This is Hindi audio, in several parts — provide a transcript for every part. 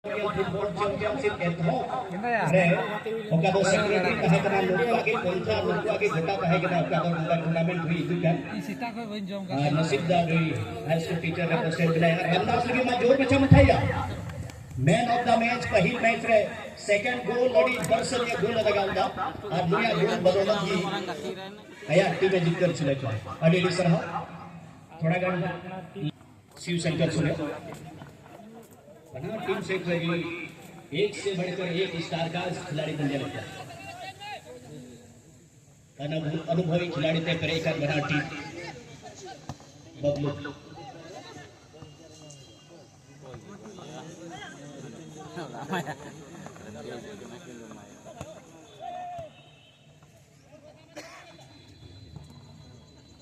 फुटबॉल चैंपियनशिप एथो रे ओका दो सेक्रेटरी कहे कना लोग आगे कोंथा लोग आगे घटा कहे कना ओका दो टूर्नामेंट हुई इदु kan सिता को बन जोम का नसीब दा गई हाई स्कूल टीचर रे पोस्टेड प्लेयर रमदास लगी में जोर में मठाइया मैन ऑफ द मैच पहिल मैच रे सेकंड गोल लड़ी दर्शनीय गोल लगाउंदा और दुनिया गोल बदौलत की आया टीम जीत कर चले जाए अडेली सर थोड़ा गण शिव शंकर सुने बना टीम से एक से बढ़कर एक स्टार का खिलाड़ी बनने लगता है अनुभवी खिलाड़ी तय करे कर बना टीम बबलू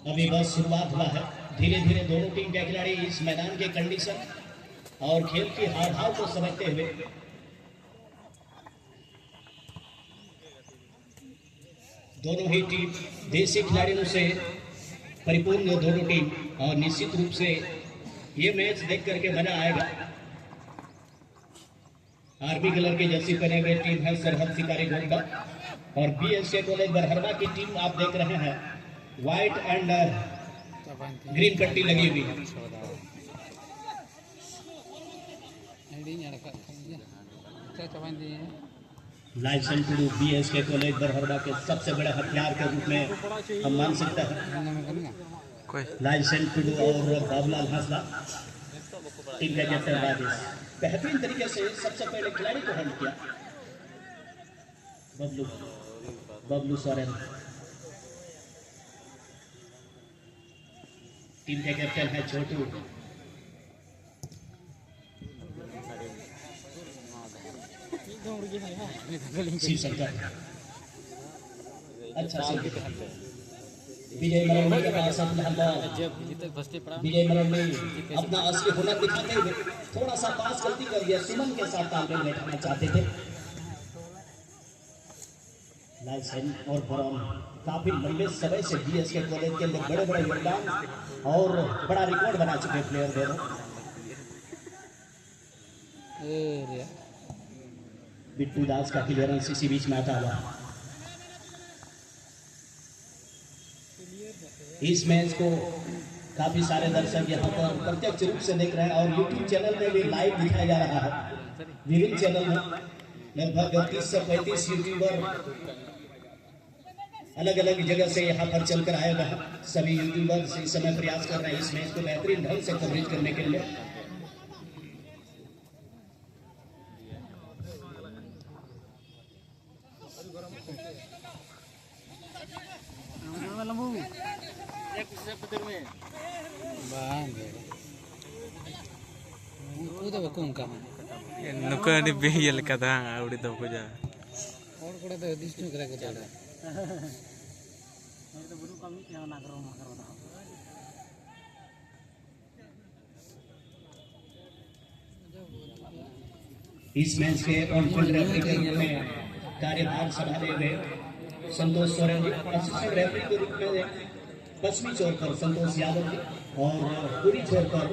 अभी बस शुरुआत हुआ है धीरे धीरे दोनों टीम के खिलाड़ी इस मैदान के कंडीशन और खेल की हाव भाव को समझते हुए दोनों ही टीम देसी खिलाड़ियों से परिपूर्ण दोनों टीम और निश्चित रूप से ये मैच देख करके मजा आएगा। आर्मी कलर की जर्सी पहने हुए टीम है सरहद शिकारी गोंडा और बीएसके कॉलेज बरहरवा की टीम आप देख रहे हैं व्हाइट एंड ग्रीन पट्टी लगी हुई है। Licence to BSK college Barharwa के सबसे बड़े हथियार के रूप में हम मान सकते हैं लाइसेंस टू और बाबूलाल हासला टीम का कैप्टन राजेश बेहतरीन तरीके से सबसे पहले खिलाड़ी को हैंड किया बबलू सोरेन टीम के कैप्टन है छोटू शिव शंकर अच्छा विजय मरंडी के पास विजय मरंडी अपना असली हुनर दिखाते हुए थोड़ा सा पास गलती कर दिया सुमन के साथ तालमेल बैठाना चाहते थे लालसेन और बरौन काफी लंबे समय से बीएसके कॉलेज के अंदर बड़े बड़े योगदान और बड़ा रिकॉर्ड बना चुके प्लेयर दोनों बिट्टू दास का क्लियरेंस इसी बीच में आता हुआ इस मैच को काफी सारे दर्शक यहाँ पर प्रत्यक्ष रूप से देख रहे हैं और यूट्यूब चैनल में भी लाइव दिखाया जा रहा है विभिन्न चैनल में लगभग 30 से 35 यूट्यूबर अलग अलग जगह से यहाँ पर चलकर आएगा सभी यूट्यूबर इस समय प्रयास कर रहे हैं इस मैच को बेहतरीन ढंग से कवरेज करने के लिए नुका नि बेयल कथा आवड़ी तो को जा और कोड़ा तो दिष्टु करे को चला तो बुरु कमी के ना करो इस मैच के ऑन फील्ड रेफरी के रूप में कार्यभार संभाले हुए संतोष सोरेन जी असिस्टेंट रेफरी के रूप में पश्चिमी छोर पर संतोष यादव जी और पूरी छोर पर